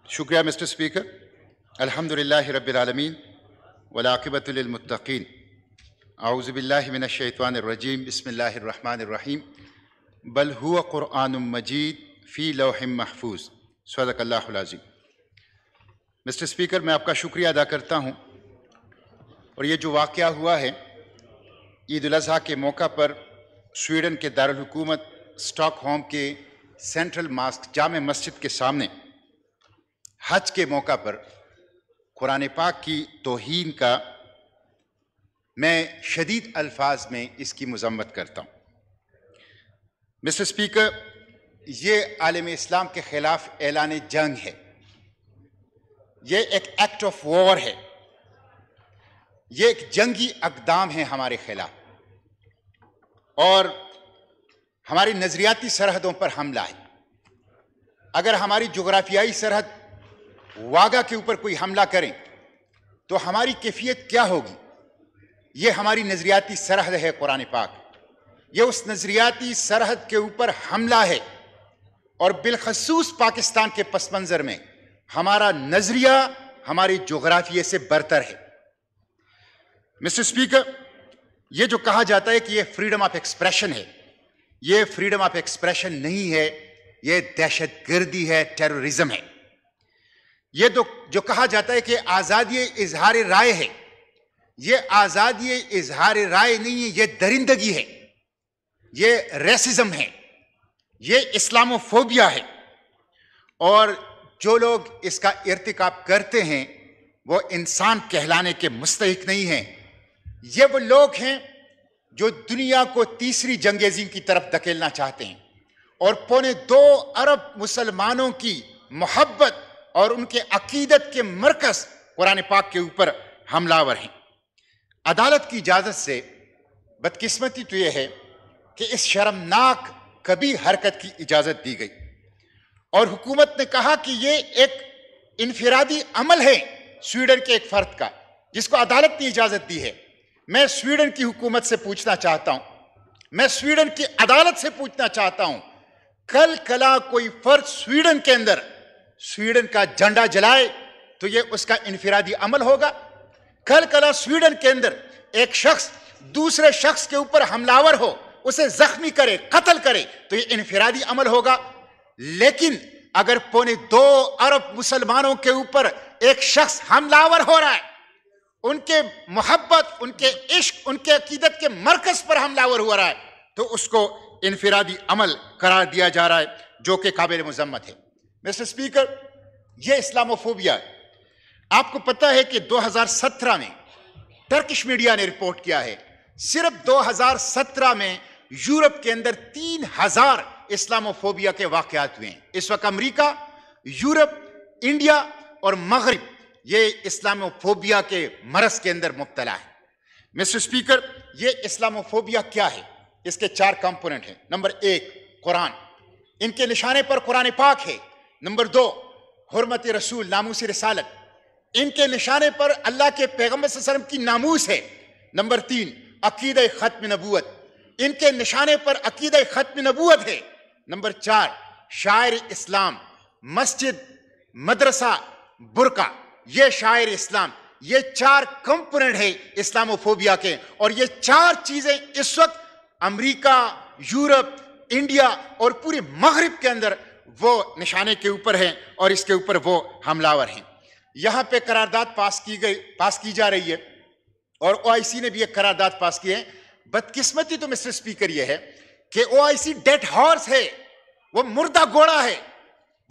شکریہ mister speaker. الحمدللہ رب العالمین والعاقبۃ للمتقین. اعوذ باللہ من الشیطان الرجیم. بسم اللہ الرحمن الرحیم. بل هو قرآن مجید فی لوح محفوظ. صدق اللہ العظیم. مسٹر اسپیکر، میں آپ کا شکریہ ادا کرتا ہوں. اور یہ جو واقعہ ہوا ہے عید الاضحیٰ کے موقع پر سویڈن کے دارالحکومت اسٹاک ہوم کے سینٹرل ماسک جامع مسجد کے سامنے حج کے موقع پر قرآن پاک کی توہین کا میں شدید الفاظ میں اس کی مذمت کرتا ہوں. مسٹر اسپیکر، یہ عالم اسلام کے خلاف اعلان جنگ ہے. یہ ایک ایکٹ آف وار ہے. یہ ایک جنگی اقدام ہے ہمارے خلاف اور ہماری نظریاتی سرحدوں پر حملہ ہے. اگر ہماری جغرافیائی سرحد واگا کے اوپر کوئی حملہ کریں تو ہماری کیفیت کیا ہوگی؟ یہ ہماری نظریاتی سرحد ہے قرآن پاک. یہ اس نظریاتی سرحد کے اوپر حملہ ہے اور بالخصوص پاکستان کے پس منظر میں ہمارا نظریہ ہماری جغرافیے سے برتر ہے. مسٹر اسپیکر، یہ جو کہا جاتا ہے کہ یہ فریڈم آف ایکسپریشن ہے، یہ فریڈم آف ایکسپریشن نہیں ہے، یہ دہشت گردی ہے، ٹیررزم ہے. یہ جو کہا جاتا ہے کہ آزادی اظہار رائے ہے، یہ آزادی اظہار رائے نہیں ہے، یہ درندگی ہے، یہ ریسزم ہے، یہ اسلامو فوبیا ہے. اور جو لوگ اس کا ارتکاب کرتے ہیں وہ انسان کہلانے کے مستحق نہیں ہیں. یہ وہ لوگ ہیں جو دنیا کو تیسری جنگ عظیم کی طرف دھکیلنا چاہتے ہیں اور 2.25 ارب مسلمانوں کی محبت اور ان کے عقیدت کے مرکز قرآن پاک کے اوپر حملہ آور ہیں. عدالت کی اجازت سے بدقسمتی تو یہ ہے کہ اس شرمناک کبھی حرکت کی اجازت دی گئی اور حکومت نے کہا کہ یہ ایک انفرادی عمل ہے سویڈن کے ایک فرد کا جس کو عدالت نے اجازت دی ہے. میں سویڈن کی حکومت سے پوچھنا چاہتا ہوں، میں سویڈن کی عدالت سے پوچھنا چاہتا ہوں، کل کلا کوئی فرد سویڈن کے اندر سویڈن کا جھنڈا جلائے تو یہ اس کا انفرادی عمل ہوگا؟ کل کلا سویڈن کے اندر ایک شخص دوسرے شخص کے اوپر حملہ آور ہو، اسے زخمی کرے، قتل کرے تو یہ انفرادی عمل ہوگا؟ لیکن اگر 2.25 ارب مسلمانوں کے اوپر ایک شخص حملہ آور ہو رہا ہے، ان کے محبت، ان کے عشق، ان کے عقیدت کے مرکز پر حملہ آور ہو رہا ہے تو اس کو انفرادی عمل قرار دیا جا رہا ہے جو کہ قابل مذمت ہے. مسٹر اسپیکر، یہ اسلاموفوبیا ہے. آپ کو پتہ ہے کہ 2017 میں ٹرکش میڈیا نے رپورٹ کیا ہے، صرف 2017 میں یورپ کے اندر 3000 اسلاموفوبیا کے واقعات ہوئے ہیں. اس وقت امریکہ، یورپ، انڈیا اور مغرب یہ اسلاموفوبیا کے مرض کے اندر مبتلا ہے. مسٹر اسپیکر، یہ اسلاموفوبیا کیا ہے؟ اس کے 4 کمپوننٹ ہیں. نمبر 1 قرآن، ان کے نشانے پر قرآن پاک ہے. نمبر 2 حرمت رسول، ناموس رسالت، ان کے نشانے پر اللہ کے پیغمبر صلی اللہ علیہ وسلم کی ناموس ہے. نمبر 3 عقیدہ ختم نبوت، ان کے نشانے پر عقیدہ ختم نبوت ہے. نمبر 4 شاعر اسلام، مسجد، مدرسہ، برقع، یہ شاعر اسلام. یہ 4 کمپوننٹ ہے اسلاموفوبیا کے اور یہ 4 چیزیں اس وقت امریکہ، یورپ، انڈیا اور پورے مغرب کے اندر وہ نشانے کے اوپر ہیں اور اس کے اوپر وہ حملہ آور ہیں. یہاں پہ قرارداد پاس کی جا رہی ہے اور OIC نے بھی ایک قرارداد پاس کی ہے. بدقسمتی تو مسٹر اسپیکر یہ ہے کہ OIC ڈیڈ ہارس ہے، وہ مردہ گھوڑا ہے.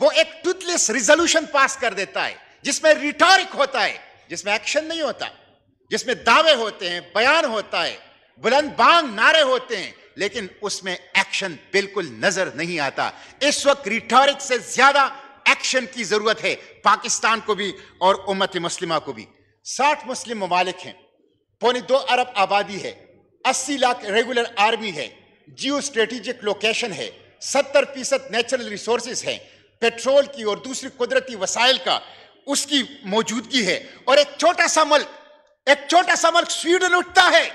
وہ ایک ٹوتھ ریزولوشن پاس کر دیتا ہے جس میں ریٹورک ہوتا ہے، جس میں ایکشن نہیں ہوتا، جس میں دعوے ہوتے ہیں، بیان ہوتا ہے، بلند بانگ نعرے ہوتے ہیں، لیکن اس میں ایکشن بالکل نظر نہیں آتا. اس وقت ریٹورک سے زیادہ ایکشن کی ضرورت ہے پاکستان کو بھی اور امت مسلمہ کو بھی. 60 مسلم ممالک ہیں، 2.25 ارب آبادی ہے، 80 لاکھ ریگولر آرمی ہے، جیو اسٹریٹجک لوکیشن ہے، 70% نیچرل ریسورسز ہیں، پیٹرول کی اور دوسری قدرتی وسائل کا اس کی موجودگی ہے. اور ایک چھوٹا سا ملک سویڈن اٹھتا ہے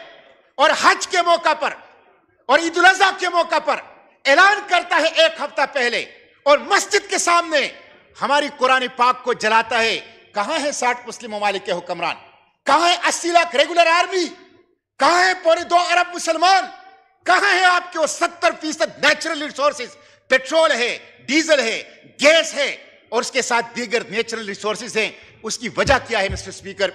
اور حج کے موقع پر اور عید الاضحیٰ کے موقع پر اعلان کرتا ہے 1 ہفتہ پہلے اور مسجد کے سامنے ہماری قرآن پاک کو جلاتا ہے. کہاں ہے 60 مسلم ممالک کے حکمران؟ کہاں ہے 80 لاکھ ریگولر آرمی؟ کہاں ہے 2.25 ارب مسلمان؟ کہاں ہے آپ کے وہ 70% نیچرل ریسورسز؟ پیٹرول ہے، ڈیزل ہے، گیس ہے اور اس کے ساتھ دیگر نیچرل ریسورسز ہیں. اس کی وجہ کیا ہے مسٹر اسپیکر؟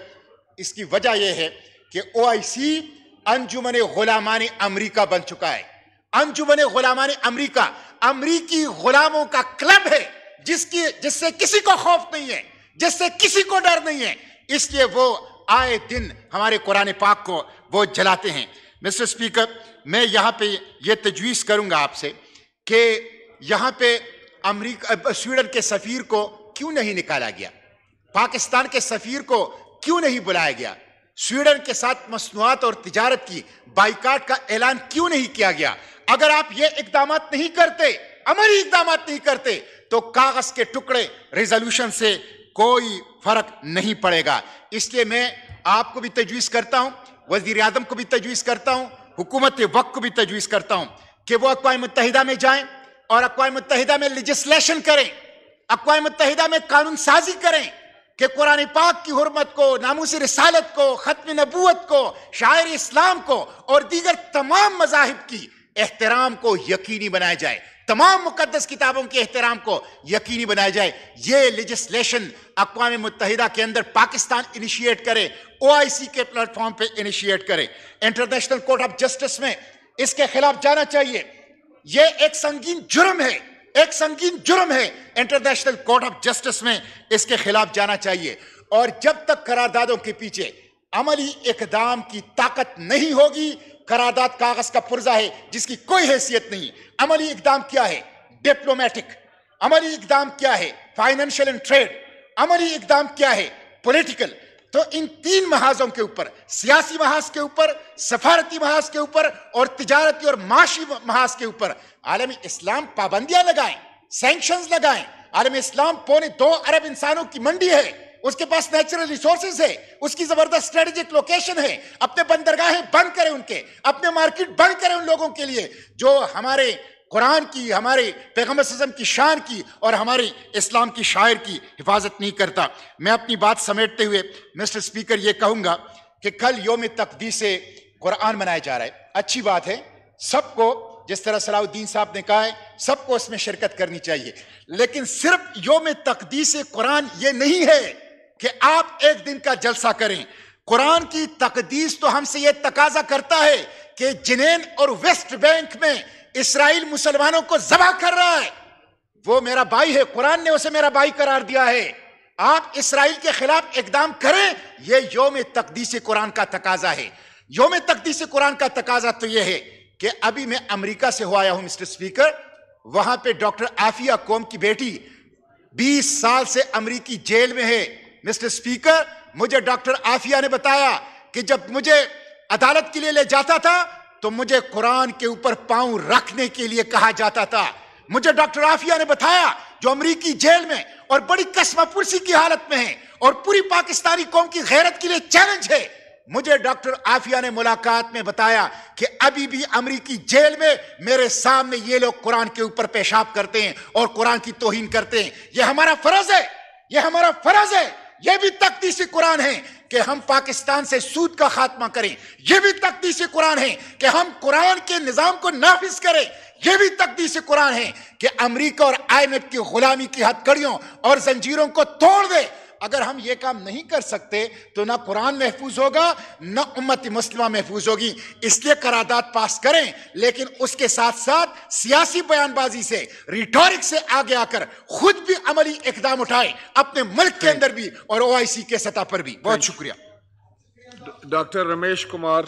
اس کی وجہ یہ ہے کہ OIC انجمن غلامان امریکہ بن چکا ہے. انجمن غلامان امریکہ امریکی غلاموں کا کلب ہے جس سے کسی کو خوف نہیں ہے، جس سے کسی کو ڈر نہیں ہے. اس لیے وہ آئے دن ہمارے قرآن پاک کو وہ جلاتے ہیں. مسٹر اسپیکر، میں یہاں پہ یہ تجویز کروں گا آپ سے کہ یہاں پہ سویڈن کے سفیر کو کیوں نہیں نکالا گیا؟ پاکستان کے سفیر کو کیوں نہیں بلایا گیا؟ سویڈن کے ساتھ مصنوعات اور تجارت کی بائیکاٹ کا اعلان کیوں نہیں کیا گیا؟ اگر آپ یہ اقدامات نہیں کرتے، عملی اقدامات نہیں کرتے، تو کاغذ کے ٹکڑے ریزولوشن سے کوئی فرق نہیں پڑے گا. اس لیے میں آپ کو بھی تجویز کرتا ہوں، وزیر اعظم کو بھی تجویز کرتا ہوں، حکومت وقت کو بھی تجویز کرتا ہوں کہ وہ اقوام متحدہ میں جائیں اور اقوام متحدہ میں لیجسلیشن کریں، اقوام متحدہ میں قانون سازی کریں کہ قرآن پاک کی حرمت کو، ناموس رسالت کو، ختم نبوت کو، شاعر اسلام کو اور دیگر تمام مذاہب کی احترام کو یقینی بنایا جائے، تمام مقدس کتابوں کے احترام کو یقینی بنایا جائے. یہ لیجسلیشن اقوام متحدہ کے اندر پاکستان انیشیٹ کرے، OIC کے پلیٹ فارم پہ انیشیٹ کرے، انٹرنیشنل کورٹ آف جسٹس میں اس کے خلاف جانا چاہیے. یہ ایک سنگین جرم ہے، ایک سنگین جرم ہے. انٹرنیشنل کورٹ آف جسٹس میں اس کے خلاف جانا چاہیے. اور جب تک قراردادوں کے پیچھے عملی اقدام کی طاقت نہیں ہوگی، قرارداد کاغذ کا پرزہ ہے جس کی کوئی حیثیت نہیں. عملی اقدام کیا ہے؟ ڈپلومیٹک. عملی اقدام کیا ہے؟ Financial and trade. عملی اقدام کیا ہے؟ پولیٹیکل. تو ان 3 محاذوں کے اوپر، سیاسی محاذ کے اوپر، سفارتی محاذ کے اوپر اور تجارتی اور معاشی محاذ کے اوپر عالم اسلام پابندیاں لگائیں، سینکشنز لگائیں. عالم اسلام 2.25 ارب انسانوں کی منڈی ہے، اس کے پاس نیچرل ریسورسز ہے، اس کی زبردست اسٹریٹجک لوکیشن ہے. اپنے بندرگاہیں بند کریں، ان کے اپنے مارکیٹ بند کریں ان لوگوں کے لیے جو ہمارے قرآن کی، ہمارے پیغمبر صلی اللہ علیہ وسلم کی شان کی اور ہمارے اسلام کی شاعر کی حفاظت نہیں کرتا. میں اپنی بات سمیٹتے ہوئے مسٹر اسپیکر یہ کہوں گا کہ کل یوم تقدیس قرآن منایا جا رہا ہے. اچھی بات ہے، سب کو، جس طرح صلاح الدین صاحب نے کہا ہے، سب کو اس میں شرکت کرنی چاہیے. لیکن صرف یوم تقدیس قرآن یہ نہیں ہے کہ آپ ایک دن کا جلسہ کریں. قرآن کی تقدیس تو ہم سے یہ تقاضا کرتا ہے کہ جنین اور ویسٹ بینک میں اسرائیل مسلمانوں کو ذبح کر رہا ہے. وہ میرا بھائی ہے، قرآن نے اسے میرا بھائی قرار دیا ہے. آپ اسرائیل کے خلاف اقدام کریں، یہ یوم تقدیس قرآن کا تقاضا ہے. یوم تقدیس قرآن کا تقاضا تو یہ ہے کہ ابھی میں امریکہ سے ہو آیا ہوں مسٹر اسپیکر. وہاں پہ ڈاکٹر عافیہ قوم کی بیٹی 20 سال سے امریکی جیل میں ہے. مسٹر اسپیکر، مجھے ڈاکٹر عافیہ نے بتایا کہ جب مجھے عدالت کے لیے لے جاتا تھا تو مجھے قرآن کے اوپر پاؤں رکھنے کے لیے کہا جاتا تھا. مجھے ڈاکٹر عافیہ نے بتایا، جو امریکی جیل میں اور بڑی قسمہ پرسی کی حالت میں ہے اور پوری پاکستانی قوم کی غیرت کے لیے چیلنج ہے، مجھے ڈاکٹر عافیہ نے ملاقات میں بتایا کہ ابھی بھی امریکی جیل میں میرے سامنے یہ لوگ قرآن کے اوپر پیشاب کرتے ہیں اور قرآن کی توہین کرتے ہیں. یہ ہمارا فرض ہے، یہ ہمارا فرض ہے. یہ بھی تقدیس قرآن ہے کہ ہم پاکستان سے سود کا خاتمہ کریں. یہ بھی تقدیس قرآن ہے کہ ہم قرآن کے نظام کو نافذ کریں. یہ بھی تقدیس قرآن ہے کہ امریکہ اور IMF کی غلامی کی ہتھکڑیوں اور زنجیروں کو توڑ دے. اگر ہم یہ کام نہیں کر سکتے تو نہ قرآن محفوظ ہوگا، نہ امت مسلمہ محفوظ ہوگی. اس لیے قرارداد پاس کریں، لیکن اس کے ساتھ ساتھ سیاسی بیان بازی سے، ریٹورک سے آگے آ کر خود بھی عملی اقدام اٹھائیں، اپنے ملک کے اندر بھی اور OIC کے سطح پر بھی. بہت شکریہ. ڈاکٹر رمیش کمار.